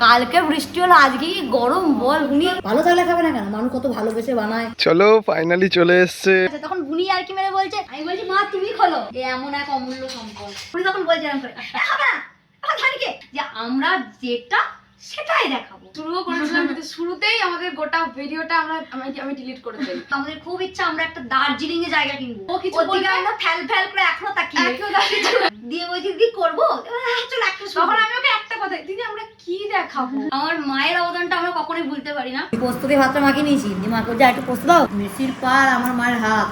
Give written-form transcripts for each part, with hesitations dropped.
কালকে বৃষ্টি হলো, আজকে কি গরম বল। বুনি ভালো থাকলে খাবে না কেন? মানুষ কত ভালোবেসে বানায়। চলো ফাইনালি চলে এসছে। তখন বুনি আর কি মেরে বলছে, আমি বলছি মা তুমি খোলো। এমন এক অমূল্য সম্পদ। বুনি তখন বলছে এরকম করে, খাবে না এখন ধানিকে, যে আমরা যেটা সেটাই দেখাবো। শুরুও করেছিলাম কিন্তু শুরুতেই আমাদের গোটা ভিডিওটা আমি ডিলিট করে দেই। আমাদের খুব ইচ্ছা আমরা একটা দার্জিলিং এ জায়গা কিনবো। ও কিছু ওদিকে বলবে? আমরা ফ্যাল ফ্যাল করে এখনো তাকিয়ে দিয়ে বলছি দি করবো। চলো একটা তখন আমি ওকে একটা কথা, দিদি আমরা কি দেখাবো? আমার মায়ের অবদানটা আমরা কখনোই ভুলতে পারি না। পোস্ত দিয়ে ভাতটা মাখিয়ে নিয়েছি, দিয়ে মাকে যা একটু পোস্ত দাও। মেসির পার আমার মায়ের হাত।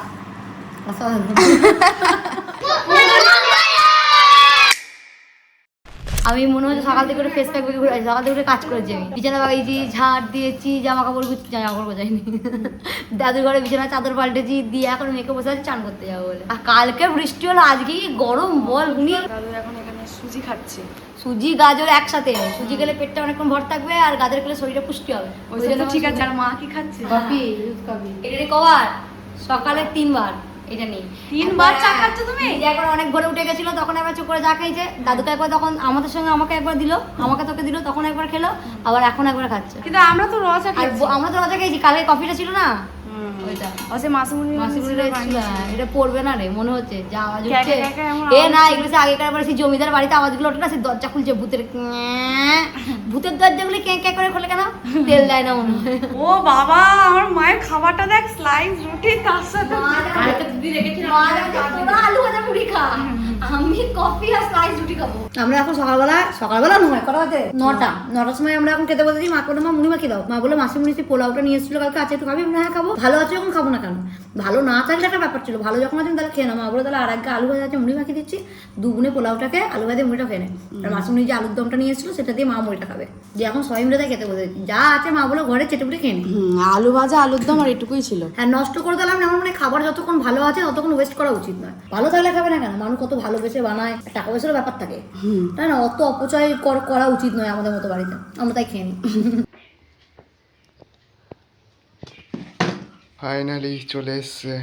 আমি মনে হচ্ছে সকাল থেকে ফেস প্যাক বেগে ঘুরে সকাল থেকে কাজ করেছি। আমি বিছানা বাগাইছি, ঝাড় দিয়েছি, জামা কাপড় যাইনি, দাদুর ঘরে বিছানা চাদর পাল্টেছি, দিয়ে এখন মেয়েকে বসে আছি চান করতে যাবো বলে। আর কালকে বৃষ্টি হলো, আজকে কি গরম বল। উনি দাদু এখন এখানে সুজি খাচ্ছে। সুজি গাজর একসাথে। সুজি খেলে পেটটা অনেকক্ষণ ভর থাকবে, আর গাজর খেলে শরীরটা পুষ্টি হবে। ওই জন্য ঠিক আছে। আর মা কি খাচ্ছে? কফি। এটা কবার সকালে 3 বার এটা নেই। 3 বার চা খাচ্ছ তুমি? একবার অনেক ভোরে উঠে গেছিল, তখন একবার চুপ করে চা খাইছে। দাদুকে একবার তখন আমাদের সঙ্গে আমাকে একবার দিল, আমাকে তোকে দিল, তখন একবার খেলো, আবার এখন একবার খাচ্ছে। কিন্তু আমরা তো রচা আর খাচ্ছি। আমরা তো রজা খেয়েছি, কালকে কফিটা ছিল না ওইটা। অসে মাসুমুনি এটা পড়বে না রে, মনে হচ্ছে যা আওয়াজ ক্যাকা উঠছে। ক্যাকা এমন এ আওয়াজ না, এগুলো সে আগেকার বাড়ি সেই জমিদার বাড়িতে আওয়াজগুলো ওঠে না, সেই দরজা খুলছে ভূতের ভূতের দরজাগুলো ক্যাঁ ক্যাঁ করে খোলে কেন? তেল দেয় না মনে হয়। ও বাবা, আমার মায়ের খাবারটা দেখ, স্লাইস রুটি তার সাথে আলু ভাজা মুড়ি খা, আমি কফি আর স্লাইস রুটি খাবো। আমরা এখন সকালবেলা নয়, কটা বাজে? 9টার সময় আমরা এখন খেতে বলতেছি। মাকে বলে মা মুড়ি মাখিয়ে দাও। মা বলে মাসিমুনি পোলাওটা নিয়ে এসেছিল কালকে, আছে একটু খাবি? হ্যাঁ খাবো। ভালো আছে যখন খাবো না কেন? ভালো না থাকলে একটা ব্যাপার ছিল, ভালো যখন আছেন তাহলে খেয়ে নাও। মা বলে তাহলে আর আগে আলু ভাজা আছে মুড়ি মাখিয়ে দিচ্ছি, দুগুনে পোলাওটাকে আলু ভাজা মুড়িটা খেয়ে নেয়। আর মাসিমুনি যে আলুর দমটা নিয়ে এসেছিল সেটা দিয়ে মা মুড়িটা খাবে। যে এখন সবাই মিলে তাই খেতে বলতেছি, যা আছে মা বলে ঘরে চেটেপুটে খেয়ে নি। আলু ভাজা আলুর দম আর এটুকুই ছিল। হ্যাঁ, নষ্ট করে দিলাম না। আমার মানে খাবার যতক্ষণ ভালো আছে ততক্ষণ ওয়েস্ট করা উচিত নয়। ভালো থাকলে খাবে না কেন? মানুষ কত ভালোবেসে বানায়, টাকা পয়সারও ব্যাপার থাকে, তাই না? অত অপচয় করা উচিত নয় আমাদের মতো বাড়িতে। আমরা তাই খেয়ে নিই। ফাইনালি চলে এসছে।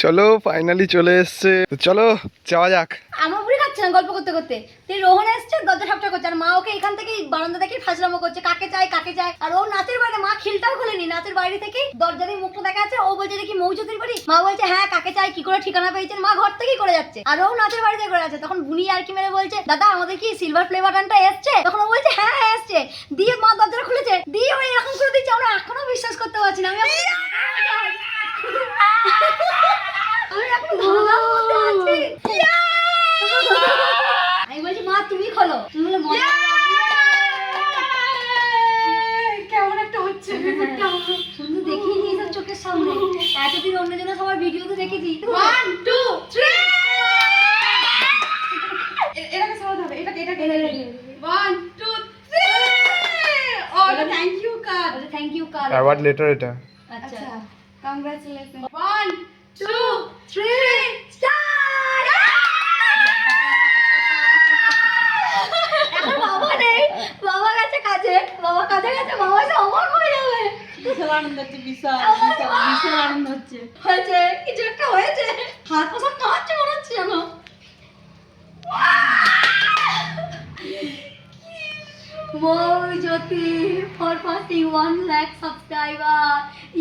চলো ফাইনালি চলে এসছে, চলো যাওয়া যাক। আমার বুড়ি খাচ্ছে না গল্প করতে করতে। তুই রোহন এসছে, দরজা ঠাপটা করছে, আর মা ওকে এখান থেকে বারান্দা থেকে ফাজলামো করছে, কাকে চাই কাকে চাই। আর ও নাচের বাইরে, মা খিলটাও খোলেনি, নাচের বাইরে থেকে দরজা দিয়ে মুখটা দেখা যাচ্ছে। ও বলছে কি মৌচুতির বাড়ি? মা বলছে হ্যাঁ, কাকে চাই, কি করে ঠিকানা পেয়েছেন? মা ঘর থেকেই করে যাচ্ছে, আর ও নাচের বাড়িতে করে যাচ্ছে। তখন বুনি আর কি মেরে বলছে, দাদা আমাদের কি সিলভার প্লে বাটনটা এসছে? তখন ও বলছে হ্যাঁ হ্যাঁ এসছে। দিয়ে মা দরজাটা খুলেছে, দিয়ে ও এরকম করে দিচ্ছে। আমরা এখনো বিশ্বাস করতে পারছি না। আমি এখন ভাঙার মধ্যে আছি। আমি বলছি মা তুমি খোলো। তুমি বলে মজা কেমন একটা হচ্ছে ব্যাপারটা। শুধু দেখিয়ে নিয়েছে চোখের সামনে। এতদিন অন্যজনের সবার ভিডিওতে দেখেছি। 1 2 3 এটাকে সরাতে হবে, এটাকে 1 2 3 ও thank you card. Thank you card. Award letter এটা। আচ্ছা কংগ্রাচুলেশন। 1 2 3 স্টার্ট। এখন বাবা নেই, বাবা গেছে কাজে, বাবা কাজে গেছে, বাবা এসে অবাক হয়ে যাবে। বিশাল আনন্দ হচ্ছে, বিশাল আনন্দ হচ্ছে। হয়েছে, কিছু একটা হয়েছে। হাত পোশাক কাঁপছে মনে হচ্ছে জানো। মৌজ্যোতি for passing 1 lakh subscriber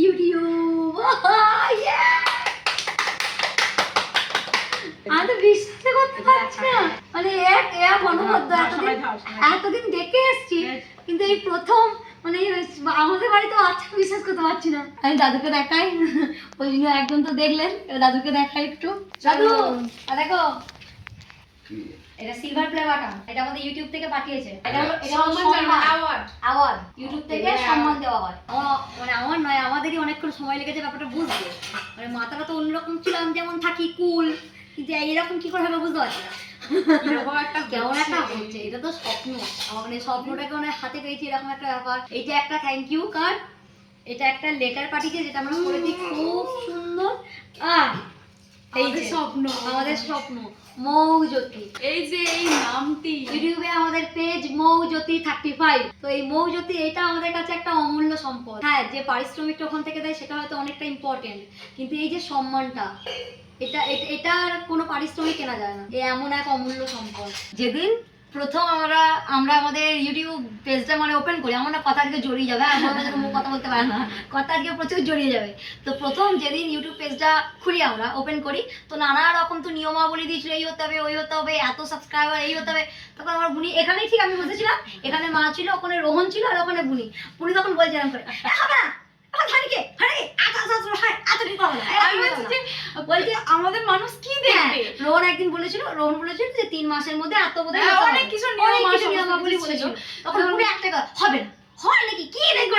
YouTube. আমি তো বিশ্বাস করতে পারছি না। মানে এক অনবদ্য এতদিন দেখে এসছি, কিন্তু এই প্রথম মানে আমাদের বাড়িতে আচ্ছা বিশ্বাস করতে পারছি না। আমি দাদুকে দেখাই, ওই জন্য একজন তো দেখলেন, এবার দাদুকে দেখাই একটু। দাদু দেখো, এটা সিলভার প্লে বাটন, এটা আমাদের ইউটিউব থেকে পাঠিয়েছে। এটা হলো অ্যাওয়ার্ড, ইউটিউব থেকে সম্মান দেওয়া হয়। মানে আমার নয়, আমাদেরই অনেকক্ষণ সময় লেগেছে ব্যাপারটা বুঝতে। মানে মাথাটা তো অন্যরকম ছিলাম, যেমন থাকি কুল, কিন্তু এরকম কি করে হবে বুঝতে পারছি না। কেমন একটা হচ্ছে, এটা তো স্বপ্ন। আমার মানে স্বপ্নটাকে মানে হাতে পেয়েছি, এরকম একটা ব্যাপার। এইটা একটা থ্যাংক ইউ কার্ড, এটা একটা লেটার পাঠিয়েছে যেটা আমরা করেছি, খুব সুন্দর। এই যে স্বপ্ন, আমাদের স্বপ্ন মৌজ্যোতি। এই যে এই নামটি ইউটিউবে আমাদের পেজ মৌজ্যোতি 35। তো এই মৌজ্যোতি এটা আমাদের কাছে একটা অমূল্য সম্পদ। হ্যাঁ, যে পারিশ্রমিকটা ওখান থেকে দেয় সেটা হয়তো অনেকটা ইম্পর্টেন্ট, কিন্তু এই যে সম্মানটা, এটার কোনো পারিশ্রমিক কেনা যায় না। এমন এক অমূল্য সম্পদ। যেদিন প্রথম আমরা আমাদের ইউটিউব পেজটা মানে ওপেন করি, আমার না কথা আজকে জড়িয়ে যাবে, মুখ কথা বলতে পারে না, কথা আজকে প্রচুর জড়িয়ে যাবে। তো প্রথম যেদিন ইউটিউব পেজটা খুলি আমরা ওপেন করি, তো নানা রকম তো নিয়মাবলী দিয়েছিল, এই হতে হবে ওই হতে হবে, এত সাবস্ক্রাইবার এই হতে হবে। তখন আমার বুনি এখানেই, ঠিক আমি বসেছিলাম, এখানে মা ছিল, ওখানে রোহন ছিল, আর ওখানে বুনি তখন বলছিলাম করে হবে না আমাদের মানুষ কি দেখবে। রোহন একদিন বলেছিল যে 3 মাসের মধ্যে এত বোধহয় অনেক কিছু নিয়মাবলী বলেছিল। তখন পুরো একটা হবে না, হয় নাকি কি দেখবে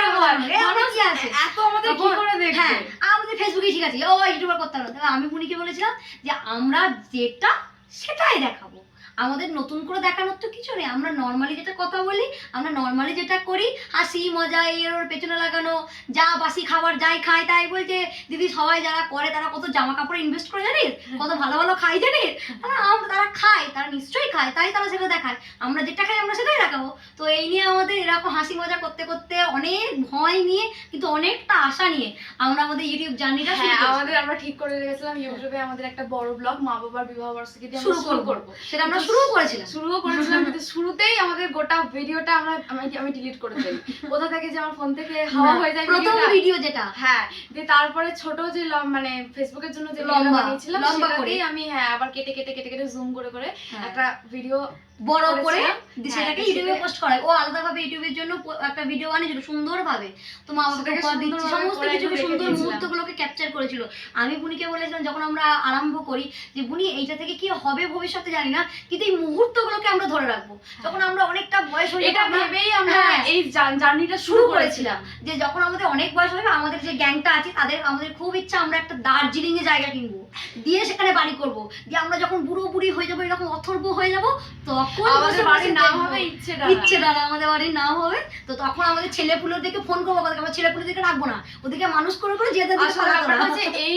এত আমাদের কি করে দেখবে। হ্যাঁ আমাদের ফেসবুকে ঠিক আছে, ও ইউটিউবার করতে হবে। আমি বুনিকে বলেছিলাম যে আমরা যেটা সেটাই দেখাবো, আমাদের নতুন করে দেখানোর তো কিছু নেই, আমরা নর্মালি যেটা কথা বলি, আমরা নর্মালি যেটা করি, হাসি মজা এর পেছনে লাগানো, যা বাসি খাবার যাই খাই তাই বলছে। দিদি সবাই যারা করে তারা কত জামা কাপড়ে ইনভেস্ট করে জানিস, কত ভালো ভালো খাই জানিস, তারা খায়, তারা নিশ্চয়ই খায়, তাই তারা সেটা দেখায়, আমরা যেটা খাই আমরা সেটাই দেখাবো। তো এই নিয়ে আমাদের এরকম হাসি মজা করতে করতে অনেক ভয় নিয়ে কিন্তু অনেকটা আশা নিয়ে আমরা আমাদের ইউটিউব জার্নিটা আমরা ঠিক করে রেখেছিলাম ইউটিউবে আমাদের একটা বড় ব্লগ মা বাবার বিবাহ বার্ষিকী দিয়ে শুরু করবো। সেটা আমরা শুরুও করেছিলাম কিন্তু শুরুতেই আমাদের গোটা ভিডিওটা আমি ডিলিট করে দেই। কোথা থেকে যে আমার ফোন থেকে হাওয়া হয়ে যায় প্রথম ভিডিও যেটা, হ্যাঁ, দিয়ে তারপরে ছোট যে মানে ফেসবুকের জন্য যে ভিডিও বানিয়েছিলাম সেটাতেই আমি আবার কেটে কেটে কেটে কেটে জুম করে করে একটা ভিডিও বড় করে সেটাকে ইউটিউবে পোস্ট করাই। ও আলাদাভাবে ইউটিউবের জন্য একটা ভিডিও বানিয়েছিল সুন্দরভাবে, তো মা বাবাকে উপহার দিচ্ছি, সমস্ত কিছু সুন্দর মুহূর্তগুলোকে ক্যাপচার করেছিল। আমি বুনিকে বলেছিলাম যখন আমরা আরম্ভ করি যে বুনি এইটা থেকে কি হবে ভবিষ্যতে জানি না, কিন্তু এই মুহূর্তগুলোকে আমরা ধরে রাখবো। যখন আমরা অনেকটা বয়স হয়ে এটা ভেবেই আমরা এই জার্নিটা শুরু করেছিলাম, যে যখন আমাদের অনেক বয়স হবে, আমাদের যে গ্যাংটা আছে আমাদের খুব ইচ্ছা আমরা একটা দার্জিলিং এ জায়গা কিনবো, দিয়ে সেখানে বাড়ি করবো, দিয়ে আমরা যখন বুড়ো বুড়ি হয়ে যাবো, এরকম অথর্ব হয়ে যাবো, তখন আমাদের বাড়ির নাম হবে ইচ্ছে দ্বারা আমাদের বাড়ির নাম হবে। তো তখন আমাদের ছেলেপুলেদেরকে ফোন করবো, আমরা ছেলেপুলেদেরকে রাখবো না, ওদেরকে মানুষ করে করে যেতে এই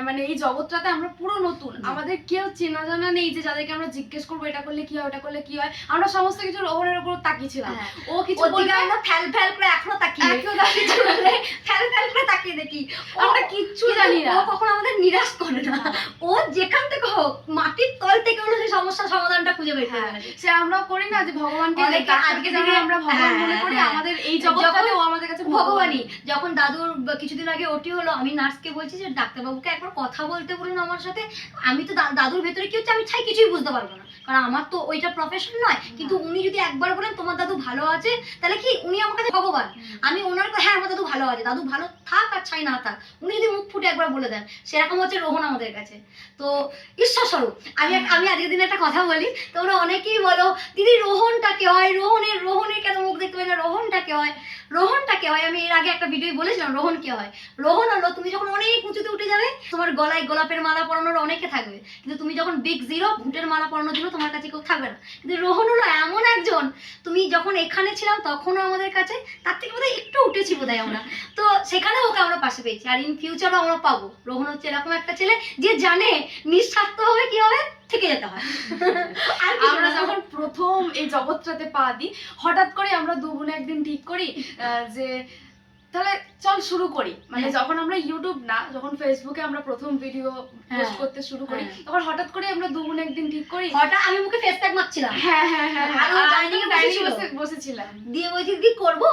মানে এই জগৎটাতে আমরা পুরো নতুন, আমাদের কেউ চেনা জানা নেই যে যাদেরকে আমরা জিজ্ঞেস করবো এটা করলে কি হয় ওটা করলে কি হয়। আমরা সমস্ত কিছু রোহনের উপর তাকিয়েছিলাম, ও কিছু বলবে আমরা ফ্যাল ফ্যাল করে এখনো তাকিয়ে ফ্যাল ফ্যাল করে তাকিয়ে দেখি, আমরা কিচ্ছু জানি না। ও কখনো আমাদের নিরাশ করে না, ও যেখান থেকে হোক মাটির তল থেকে হলো সেই সমস্যার সমাধানটা খুঁজে বের করে। সে আমরা করি না যে ভগবানকে আজকে যেমন আমরা ভগবান মনে করি, আমাদের এই জগৎটাতে ও আমাদের কাছে ভগবানই। যখন দাদুর কিছুদিন আগে ওটি হলো, আমি নার্সকে বলছি যে ডাক্তারবাবুকে একবার কথা বলতে বলুন আমার সাথে। আমি তো দাদুর ভেতরে কি হচ্ছে আমি ছাই কিছুই বুঝতে পারবো না, কারণ আমার তো ওইটা প্রফেশন নয়। কিন্তু উনি যদি একবার বলেন তোমার দাদু ভালো আছে, তাহলে কি উনি আমার কাছে ভগবান। আমি ওনার হ্যাঁ আমার দাদু ভালো আছে, দাদু ভালো থাক আর ছাই না থাক, উনি যদি মুখ ফুটে একবার বলে দেন, সেরকম হচ্ছে রোহন আমাদের কাছে। তো ঈশ্বর স্বরূপ আমি আজকের দিনে একটা কথা বলি, তোমরা অনেকেই বলো দিদি রোহনটা কে হয়, রোহনের কেন মুখ দেখতে পাই না, রোহনটা কে হয়। আমি এর আগে একটা ভিডিও বলেছিলাম রোহন কে হয়। রোহন হলো তুমি যখন অনেক উঁচুতে উঠে যাবে, তোমার গলায় গোলাপের মালা পরানোর অনেকে থাকবে, কিন্তু তুমি যখন বিগ জিরো ভুটের মালা পরানোর জন্য তোমার কাছে কেউ থাকবে না। কিন্তু রোহন হলো এমন একজন, তুমি যখন এখানে ছিলাম তখনও আমাদের কাছে, তার থেকে বোধহয় একটু উঠেছি বোধহয় আমরা, তো সেখানে ওকে আমরা পাশে পেয়েছি, আর ইন ফিউচারও আমরা পাবো। রোহন হচ্ছে এরকম একটা ছেলে যে জানে নিঃস্বার্থ হবে কি হবে থেকে যেতে হয়। আমরা যখন প্রথম এই জগৎটাতে পা দিই, হঠাৎ করে আমরা দু বোন একদিন ঠিক করি যে তাহলে চল শুরু করি। মানে যখন আমরা ইউটিউব না, যখন ফেসবুকে আমরা প্রথম ভিডিও পোস্ট করতে শুরু করি, তখন হঠাৎ করে আমরা দু বোন একদিন ঠিক করি, হঠাৎ আমি মুখে ফেস প্যাক মাখছিলাম, বসেছিলাম, দিয়ে বলছি দিদি করবো,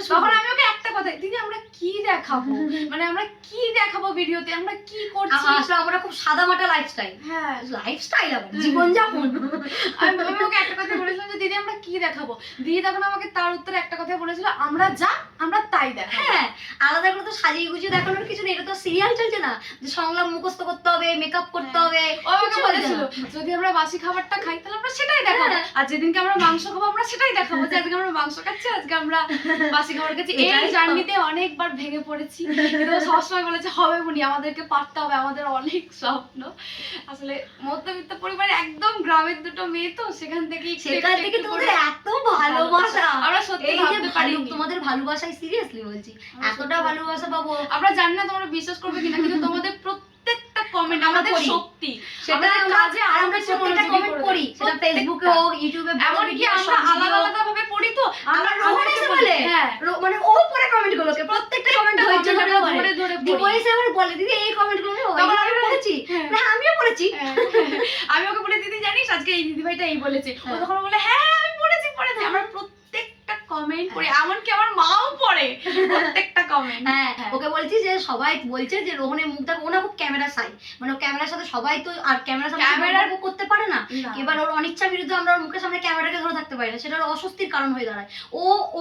তখন আমি ওকে একটা কথা, দিদি আমরা কি দেখাবো, মানে আমরা কি দেখাবো ভিডিওতে, আমরা কি করছি। আসলে আমরা খুব সাদামাটা লাইফস্টাইল, আবার জীবনযাপন। আমি ওকে একটা কথা বলেছিলাম যে দিদি আমরা কি দেখাবো, দিদি তখন আমাকে তার উত্তরে একটা কথা বলেছিল, আমরা তাই দেখ। হ্যাঁ, আলাদা করে তো সাজিয়ে গুজিয়ে দেখানোর কিছু নেই, এটা তো সিরিয়াল চলছে না যে সংলাপ মুখস্থ করতে হবে, মেকআপ করতে হবে। ও আমাকে বলেছিল যদি আমরা বাসি খাবারটা খাই তাহলে আমরা সেটাই দেখাবো, আর যেদিনকে আমরা মাংস খাবো আমরা সেটাই দেখাবো যে আজকে আমরা মাংস খাচ্ছি, আজকে আমরা বাসি খাবার খাচ্ছি। এই জার্নিতে অনেকবার ভেঙে পড়েছি, কিন্তু সবসময় বলেছে হবে বুনি, আমাদেরকে পারতে হবে, আমাদের অনেক স্বপ্ন। আসলে মধ্যবিত্ত পরিবারে একদম গ্রামের দুটো মেয়ে, তো সেখান থেকে তোমাদের এত ভালোবাসা, আমরা সত্যি ভাবতে পারিনি। তোমাদের ভালোবাসায় সিরিয়াসলি বলছি এতটা ভালোবাসা পাবো, আমরা জানি না তোমরা বিশ্বাস করবে কিনা, কিন্তু তোমাদের প্রত্যেকটা কমেন্ট আমাদের শক্তি, সেটা কাজে আমরা প্রত্যেকটা কমেন্ট করি, সেটা ফেসবুকে হোক ইউটিউবে, এমনকি আমরা আলাদা আলাদা ভাবে পড়ি। তো আমরা রোহন এসে বলে, মানে ও পরে কমেন্ট গুলোকে প্রত্যেকটা কমেন্ট ধরে ধরে বলে, দিদি এসে আবার বলে দিদি এই কমেন্ট গুলো আমি পড়েছি, হ্যাঁ আমিও পড়েছি। আমি ওকে বলে দিদি জানিস আজকে এই দিদিভাইটা এই বলেছে, ও তখন বলে হ্যাঁ আমি পড়েছি। আমরা প্রত্যেকটা কমেন্ট পড়ি, এমনকি আমার মাও পড়ে প্রত্যেকটা কমেন্ট। হ্যাঁ ওকে বলছি যে সবাই বলছে যে রোহনের মুখটা, ও না খুব ক্যামেরা সাই, মানে ও ক্যামেরার সাথে সবাই তো আর ক্যামেরার সামনে ক্যামেরা করতে পারে না, এবার ওর অনিচ্ছার বিরুদ্ধে আমরা ওর মুখের সামনে ক্যামেরাটাকে ধরে থাকতে পারি না, সেটা ওর অস্বস্তির কারণ হয়ে দাঁড়ায়।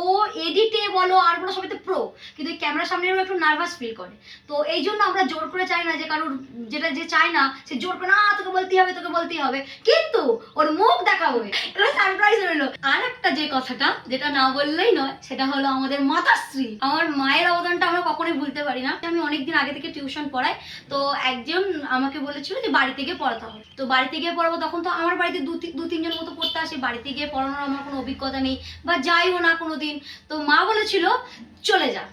ও এডিটে বলো আর বলো সবাইতে প্রো, কিন্তু এই ক্যামেরার সামনে ও একটু নার্ভাস ফিল করে। তো এই জন্য আমরা জোর করে চাই না যে কারোর যেটা যে চায় না সে জোর করে না তোকে বলতেই হবে তোকে বলতেই হবে, কিন্তু ওর মুখ দেখাবো, এটা সারপ্রাইজ হলো। আর একটা যে কথাটা যেটা না বললেই নয় সেটা হলো আমাদের মাতাশ্রী, আমার মায়ের অবদানটা আমরা কখনোই ভুলতে পারি না। আমি অনেকদিন আগে থেকে টিউশন পড়াই, তো একজন আমাকে বলেছিল যে বাড়িতে গিয়ে পড়াতে হবে, তো বাড়িতে গিয়ে পড়াবো। তখন তো আমার বাড়িতে দু তিনজন মতো পড়তে আসে, বাড়িতে গিয়ে পড়ানোর আমার কোনো অভিজ্ঞতা নেই বা যাইও না কোনোদিন। তো মা বলেছিল চলে যা,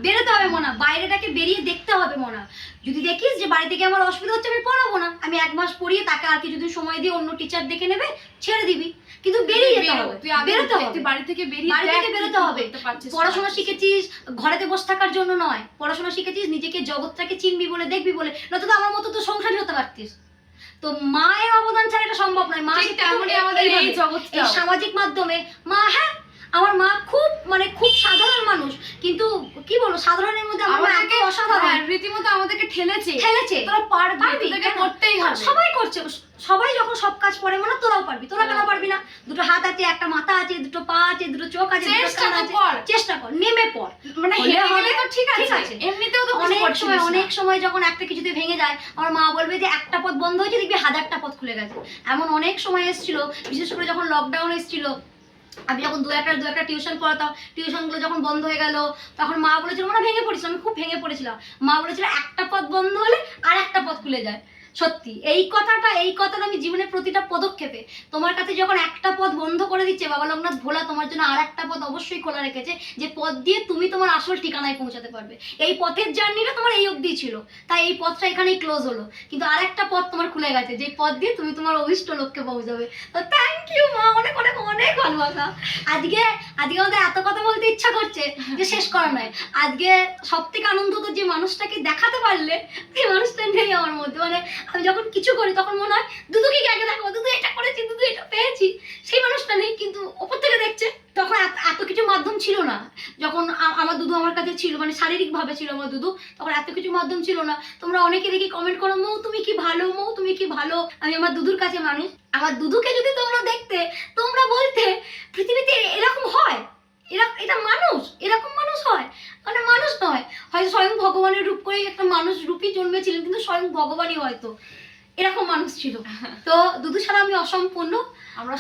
বেরোতে হবে মনা, বাইরেটাকে বেরিয়ে দেখতে হবে মনা, যদি দেখিস যে বাড়ি থেকে আমার অসুবিধা হচ্ছে আমি পড়াবো না, আমি 1 মাস পড়িয়ে তাকে আর কিছুদিন সময় দিয়ে অন্য টিচার দেখে নেবে, ছেড়ে দিবি, কিন্তু বেরিয়ে যেতে হবে, বেরোতে হবে, বাড়ি থেকে বেরোতে হবে। পড়াশোনা শিখেছিস ঘরেতে বসে থাকার জন্য নয়, পড়াশোনা শিখেছিস নিজেকে জগৎটাকে চিনবি বলে দেখবি বলে, নয়তো তো আমার মতো তো সংসারী হতে পারতিস। তো মায়ের অবদান ছাড়া এটা সম্ভব নয়। মা আমাদের এই জগৎটা সামাজিক মাধ্যমে মা, হ্যাঁ আমার মা খুব সাধারণ মানুষ, কিন্তু কি বলবো সাধারণের মধ্যে আমার এত অসাধারণ, রীতিমতো আমাদেরকে ঠেলেছে তোরা পারবি, তোদেরকে করতেই হবে, সবাই করছে, সবাই যখন সব কাজ করে মানে তোরাও পারবি, তোরা কেন পারবি না? দুটো হাত আছে, একটা মাথা আছে, দুটো পা আছে, দুটো চোখ আছে, চেষ্টা কর, নেমে পড়, মানে হলে তো ঠিক আছে, এমনিতেও তো অনেক সময় যখন একটা কিছুতে ভেঙে যায় আমার মা বলবে যে একটা পথ বন্ধ হয়েছে দেখবি 1000টা পথ খুলে গেছে। এমন অনেক সময় এসেছিল, বিশেষ করে যখন লকডাউন এসেছিল, আমি যখন দু একটা টিউশন পড়াতাম, টিউশনগুলো যখন বন্ধ হয়ে গেল তখন মা বলেছিল, মানে ভেঙে পড়েছিলাম, আমি খুব ভেঙে পড়েছিলাম, মা বলেছিল একটা পথ বন্ধ হলে আর একটা পথ খুলে যায়। সত্যি এই কথাটা আমি জীবনের প্রতিটা পদক্ষেপে, তোমার কাছে যখন একটা পথ বন্ধ করে দিচ্ছে বাবা লোকনাথ ভোলা তোমার জন্য আর একটা পথ অবশ্যই খোলা রেখেছে, যে পথ দিয়ে তুমি তোমার আসল ঠিকানায় পৌঁছাতে পারবে। এই পথের জার্নিটা তোমার এই অবধি ছিল, তাই এই পথটা এখানেই ক্লোজ হলো, কিন্তু আর একটা পথ তোমার খুলে গেছে, যে পথ দিয়ে তুমি তোমার অভিষ্ট লক্ষ্যে পৌঁছাবে। তো থ্যাংক ইউ মা, অনেক অনেক অনেক ভালোবাসা। আজকে আমাদের এত কথা বলতে ইচ্ছা করছে যে শেষ করা নয়। আজকে সব থেকে আনন্দ তো যে মানুষটাকে দেখাতে পারলে, সেই মানুষটা নেই আমার মধ্যে। মানে আমি যখন কিছু করি তখন মনে হয় দুদুকে আগে দেখো, দুদু এটা করেছি, দুদু এটা পেয়েছি, সেই মানুষটা নেই, কিন্তু ওপর থেকে দেখছে। তখন এত কিছু মাধ্যম ছিল না, যখন আমার দুদু আমার কাছে ছিল, মানে শারীরিকভাবে ছিল আমার দুদু, তখন এত কিছু মাধ্যম ছিল না। তোমরা অনেকে দেখি কমেন্ট করো মৌ তুমি কি ভালো, মৌ তুমি কি ভালো। আমি আমার দুদুর কাছে মানুষ, আমার দুদুকে যদি তোমরা দেখতে, তোমরা বলতে পৃথিবীতে এরকম হয়, এটা মানুষ, এরকম মানুষ হয়, মানে মানুষ নয়, হয়তো স্বয়ং ভগবানের রূপ করে একটা মানুষ রূপী জন্মেছিলেন, কিন্তু স্বয়ং ভগবানই হয়তো এরকম মানুষ ছিল। তো দুদু ছাড়া আমি অসম্পূর্ণ, আমরা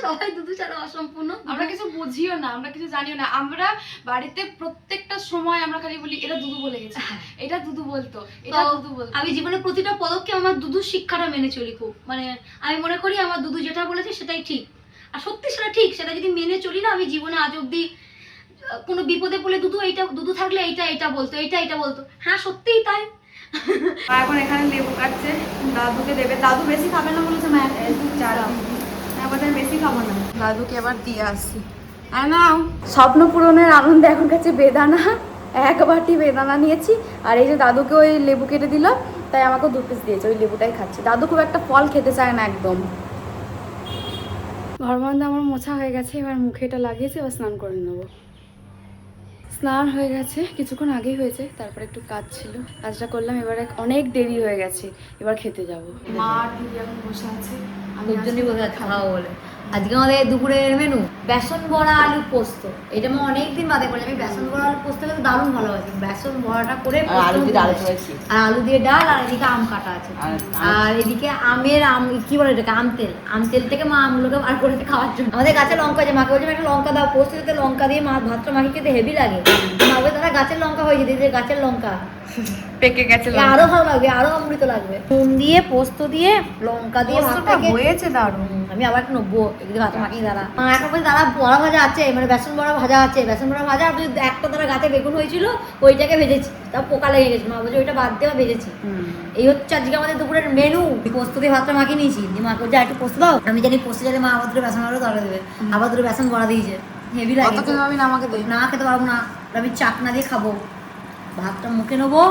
সবাই দুদু ছাড়া অসম্পূর্ণ, আমরা কিছু বুঝিও না, আমরা কিছু জানিও না। আমরা বাড়িতে প্রত্যেকটা সময় আমরা খালি বলি এটা দুদু বলে গেছে, এটা দুদু বলতো, এটা দুদু বলতো। আমি জীবনে প্রতিটা পদক্ষেপ আমার দুদুর শিক্ষাটা মেনে চলি খুব, মানে আমি মনে করি আমার দুদু যেটা বলেছে সেটাই ঠিক, আর সত্যি সেটা ঠিক, সেটা যদি মেনে চলি না, আমি জীবনে আজ অব্দি কোনো বিপদে পড়লে দুদু থাকলে এটা বলতো, এটা বলতো, হ্যাঁ সত্যিই তাই। এখন এখানে লেবু কাটছে, দাদুকে দেবে, দাদু বেশি খাবে না বলেছে, মা আমাদের বেশি খাবো না, দাদুকে এবার দিয়ে আসছি। আর নাও, স্বপ্ন পূরণের আনন্দে এখন কাছে বেদানা, 1 বাটি বেদানা নিয়েছি, আর এই যে দাদুকে ওই লেবু কেটে দিল, তাই আমাকেও 2 পিস দিয়েছে, ওই লেবুটাই খাচ্ছি। দাদু খুব একটা ফল খেতে চায় না একদম। ঘর মধ্যে আমার মোছা হয়ে গেছে, এবার মুখে এটা লাগিয়েছি, এবার স্নান করে নেবো। স্নান হয়ে গেছে, কিছুক্ষণ আগেই হয়েছে, তারপরে একটু কাজ ছিল, কাজটা করলাম, এবারে অনেক দেরি হয়ে গেছে, এবার খেতে যাব। মা আর দিদি এখন বসে আছে, আমি দুজনই বসে আছে খাওয়া বলে। আজকে আমাদের দুপুরের মেনু বেসন বড়া আলু পোস্ত, এটা আমি অনেকদিন বাদে করি। আমি বেসন বড়া আলু পোস্ত খেতে দারুণ ভালোবাসি। বেসন বড়াটা করে আলু দিয়ে ডাল, আর এদিকে আম কাটা আছে, আর এদিকে কি বলে এটাকে আম তেল থেকে মা আমগুলোকে বার করেছে খাওয়ার জন্য। আমাদের গাছে লঙ্কা আছে, মাকে বলছে একটা লঙ্কা দাও, পোস্ত দিতে লঙ্কা দিয়ে ভাতটা মাখি খেতে হেভি লাগে। মা বলে তারা গাছের লঙ্কা হয়েছে, দিদি গাছের লঙ্কা পেকে গেছে, আরো ভালো লাগবে, আরো অমৃত লাগবে। নুন দিয়ে পোস্ত দিয়ে লঙ্কা দিয়ে হয়েছে দারুণ। আমি আবার একটু নেবো, এদিকে ভাত মাখিয়ে দাঁড়া। মা এখন বলছে দাঁড়া বড়া ভাজা আছে, মানে বেসন বড়া ভাজা আছে, বেসন বড়া ভাজা একটা তারা গাছে বেগুন হয়েছিল ওইটাকে ভেজেছি, তা পোকা লেগে গেছে, মা বলছে ওইটা বাদ দেওয়া ভেজেছি। এই হচ্ছে আজকে আমাদের দুপুরের মেনু। পোস্ত দিয়ে ভাতটা মাখিয়ে নিয়েছি, দিয়ে মা বলছে একটু পোস্ত দাও, আমি জানি পোস্ত যাতে মা আবার ধরে বেসন বড়া ধরে দেবে, আবার ধরে বেসন বড়া দিয়েছে, হেভি লাগে। আমি না আমাকে না খেতে পারবো না, আমি চাকনা দিয়ে খাবো। ভাতটা মুখে নেবো,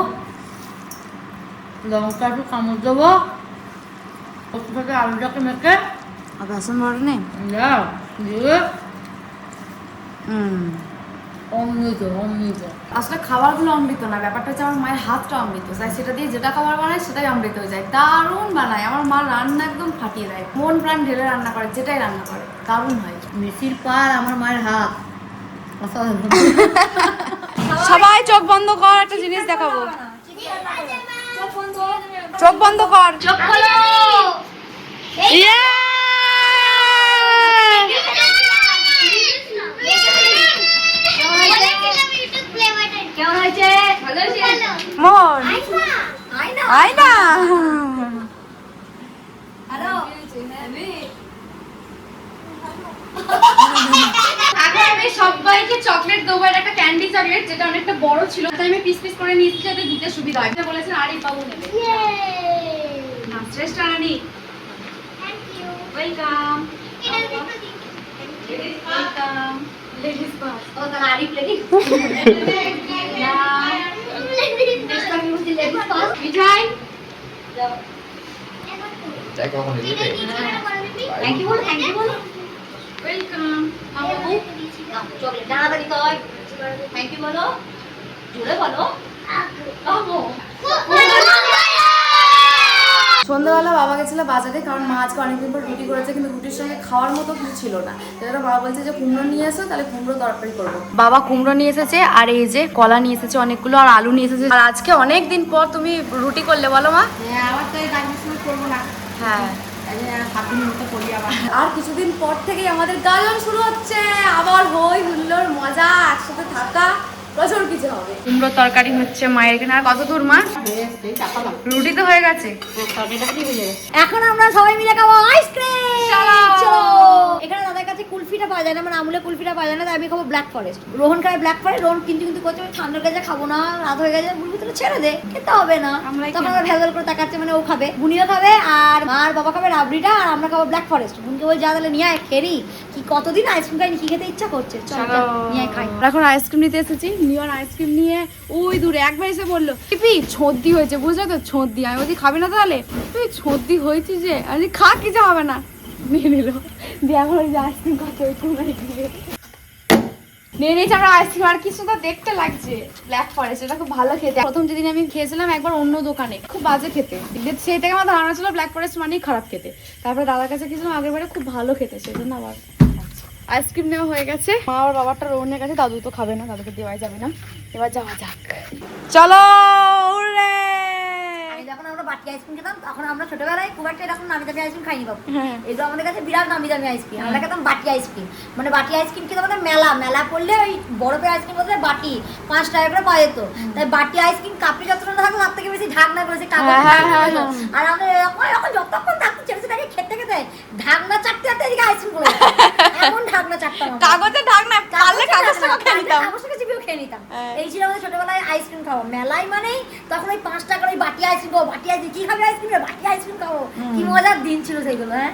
লঙ্কা একটু কামড় দেবো, ওর সাথে আলুটাকে মেখে আর বেসন ভরে নে দিয়ে অমৃত অমৃত। আসলে খাবারগুলো অমৃত না, ব্যাপারটা হচ্ছে আমার মায়ের হাতটা অমৃত। তাই সেটা দিয়ে যেটা খাবার বানায় সেটাই অমৃত হয়ে যায়। দারুণ বানায় আমার মা, রান্না একদম ফাটিয়ে দেয়, মন প্রাণ ঢেলে রান্না করে, যেটাই রান্না করে দারুণ হয়। মেসির পার আমার মায়ের হাত অসাধারণ। সবাই চোখ বন্ধ কর, একটা জিনিস দেখাবো। চোখ বন্ধ কর, চোখ খোলো। কেমন হয়েছে? মোহন আয় না। হ্যালো। এখন আমি সবাইকে চকলেট দেবো, এটা একটা ক্যান্ডি চকলেট যেটা অনেকটা বড় ছিল, তাই আমি পিস পিস করে নিয়েছি যাতে দিতে সুবিধা হয়। এটা বলেছেন আরিফ বাবু নেবে। শ্রেষ্ঠ রানী, ওয়েলকাম ওয়েলকাম। Ladies first. ও তাহলে আরিফ লেডি। মিঠাই থ্যাংক ইউ বলো, থ্যাংক ইউ বলো। ওয়েলকাম। চকলেট দাঁড়াতাড়ি কর। থ্যাংক ইউ বলো, জোরে বলো। সন্ধ্যাবেলা বাবা গেছিল বাজারে, কারণ মা আজকে অনেকদিন পর রুটি করেছে, কিন্তু রুটির সঙ্গে খাওয়ার মতো কিছু ছিল না। সেটা বাবা বলছে যে কুমড়ো নিয়ে এসো, তাহলে কুমড়ো তরকারি করবো। বাবা কুমড়ো নিয়ে এসেছে, আর এই যে কলা নিয়ে এসেছে অনেকগুলো, আর আলু নিয়ে এসেছে। আর আজকে অনেক দিন পর তুমি রুটি করলে, বলো মা? হ্যাঁ, আবার তো এই ডাক্তার সময় করবো না। হ্যাঁ, সাতদিন মতো করি আবার। আর কিছুদিন পর থেকেই আমাদের গাজন শুরু হচ্ছে, আবার হই হুল্লোড় মজা, একসাথে থাকা, প্রচুর কিছু হবে। কুমড়ো তরকারি হচ্ছে মায়ের এখানে। আর কত দূর মা? রুটি তো হয়ে গেছে। এখন আমরা সবাই মিলে খাবো আইসক্রিম। চলো। এখানে দাদার কাছে কুলফিটা পাওয়া যায় না, মানে আমুলে কুলফিটা পাওয়া যায় না, তাই আমি খাবো ব্ল্যাক ফরেস্ট। রোহন খাবে ব্ল্যাক ফরেস্ট, রোহন কিন্তু করছে আমি ঠান্ডার কাছে খাবো না, রাত হয়ে গেছে, বুঝবি তো ছেড়ে দে, খেতে হবে না। তখন আমরা ভেজাল করে তাকাচ্ছে, মানে ও খাবে, বুনিও খাবে, আর মা আর বাবা খাবে রাবড়িটা, আর আমরা খাবো ব্ল্যাক ফরেস্ট। বুনকে বল যা তাহলে নিয়ে আয় খেরি, কি কতদিন আইসক্রিম খাইনি, কি খেতে ইচ্ছা করছে, চল নিয়ে আয় খাই। এখন আইসক্রিম নিতে এসেছি, নিয়ন আইসক্রিম নিয়ে ওই দূরে একবার এসে বললো পিপি সর্দি হয়েছে, বুঝলে তো সর্দি। আমি বলছি খাবি না তাহলে? তুই সর্দি হয়েছে যে, আমি খা, কিছু হবে না। নিয়ে নিল, দিয়ে এখন ওই যে আইসক্রিম খাচ্ছে ওই কুমড়াই দিয়ে নিয়ে নিয়েছি আমরা আইসক্রিম। আর কিছু তো দেখতে লাগছে ব্ল্যাক ফরেস্ট, এটা খুব ভালো খেতে। প্রথম যেদিন আমি খেয়েছিলাম একবার অন্য দোকানে, খুব বাজে খেতে, সেই থেকে আমার ধারণা ছিল ব্ল্যাক ফরেস্ট মানেই খারাপ খেতে। তারপরে দাদার কাছে গেছিলাম আগের বারে, খুব ভালো খেতে, সেই জন্য আবার আইসক্রিম নেওয়া হয়ে গেছে। মা আর বাবারটা রোহনের কাছে, দাদু তো খাবে না, দাদুকে দেওয়াই যাবে না। এবার যাওয়া যাক, চলো। আমি যখন আমরা বাটি আইসক্রিম খেতাম, তখন আমরা ছোটবেলায় খুব একটা এরকম নামি দামি আইসক্রিম খাইনি বাবু। হ্যাঁ। এই তো আমাদের কাছে বিরাট নামি দামি আইসক্রিম, আমরা খেতাম বাটি আইসক্রিম। মানে বাটি আইসক্রিম খেতে আমাদের মেলা পড়লে ওই বরফের আইসক্রিম বলতে বাটি 5 টাকা করে পাওয়া যেত। তাই বাটি আইসক্রিম কাপড়ি যতটা থাকতো তার থেকে বেশি ঢাকনা করেছে কাগজ। আর আমাদের এরকম যতক্ষণ থাকতো ছেড়ে তাকে খেতে খেতে ঢাকনা চাটতে চাটতে এদিকে আইসক্রিম করে এমন ঢাকনা চাটতাম, কাগজের ঢাকনা, পারলে কাগজটা খেয়ে নিতাম। কাগজটাকে চিবিয়েও খেয়ে নিতাম। এই ছিল আমাদের ছোটবেলায় আইসক্রিম খাওয়া। মেলায় মানেই তখন ওই 5 টাকার ওই বাটি আইসক্রিম খাবো, বাটি আইসক্রিম, কি খাবে আইসক্রিম, বাটি আইসক্রিম খাবো, কি মজার দিন ছিল সেইগুলো। হ্যাঁ,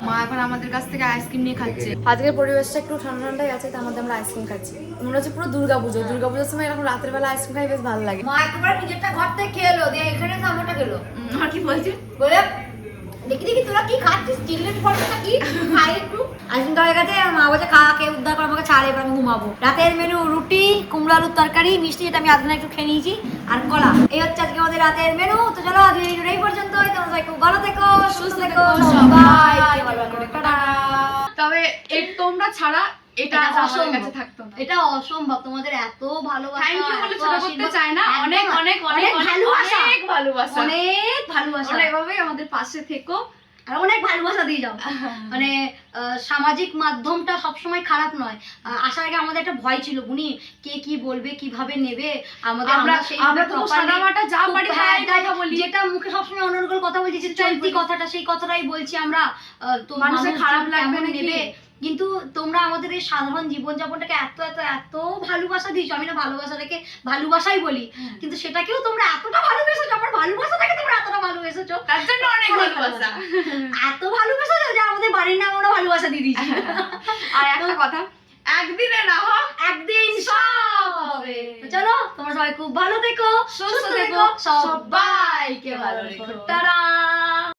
মা এখন আমাদের কাছ থেকে আইসক্রিম নিয়ে খাচ্ছে। আজকের পরিবেশটা একটু ঠান্ডা ঠান্ডাই আছে, তার মধ্যে আমরা আইসক্রিম খাচ্ছি। মনে হচ্ছে পুরো দুর্গাপুজোর সময় এরকম রাতের বেলা আইসক্রিম খাই বেশ ভালো লাগে। মা একেবারে নিজেরটা ঘর থেকে খেলো, দিয়ে এখানে সামনেটা গেলো। আর কি বলছি বলে দেখি তোরা কি খাচ্ছিস, চিল্লেন ফলটা কি খাই একটু। আইসক্রিম খাওয়া গেছে, মা বলছে খা, খেয়ে উদ্ধার করে আমাকে ছাড়ে, এবার আমি ঘুমাবো। রাতের মেনু রুটি, কুমড়ো আলুর তরকারি, মিষ্টি, যেটা আমি আজকে একটু খেয়ে নিয়েছি, আর কলা। এই হচ্ছে আজকে আমাদের রাতের মেনু। তো চলো আজকে এই পর্যন্তই। তোমরা সবাই খুব ভালো থেকো, সুস্থ থেকো, সবাই টাটা। তবে তোমরা ছাড়া এটা আমাদের কাছে থাকতো না। এটা অসম্ভব, তোমাদের এত ভালোবাসা, থ্যাংক ইউ বলে এত ছোট করতে আশীর্বাদ। চাই না, অনেক অনেক অনেক ভালোবাসা, অনেক ভালোবাসা, অনেক ভালোবাসা, তোমরা এভাবেই আমাদের পাশে থেকো আর অনেক ভালোবাসা দিয়ে যাও। মানে সামাজিক মাধ্যমটা সবসময় খারাপ নয়। আসার আগে আমাদের একটা ভয় ছিল, বুনি কে কি বলবে, কিভাবে নেবে আমাদের। আমরা তো সাদামাটা যা পারি তাই কথা বলি, যেটা মুখে সবসময় অনর্গল কথা বলছি, যে চলতি কথাটা, সেই কথাটাই বলছি আমরা। তো মানুষের খারাপ লাগবে না নেবে, কিন্তু তোমরা আমাদের এই সাধারণ জীবনযাপনটাকে এত এত এত ভালোবাসা দিয়েছো। আমি না ভালোবাসাটাকে ভালোবাসাই বলি, কিন্তু সেটাকেও তোমরা এতটা ভালোবেসেছো, আমার ভালোবাসাটাকে তোমরা এতটা ভালোবেসেছো, তার জন্য অনেক ভালোবাসা। এত ভালোবাসা যে আমাদের বাড়ির নাম আমরা ভালোবাসা দিয়ে দিয়েছি। আর একটা কথা, একদিনে না হোক একদিন সব হবে। তো চলো তোমরা সবাই খুব ভালো থেকো, সুস্থ থেকো, সবাইকে ভালো রেখো। টাটা।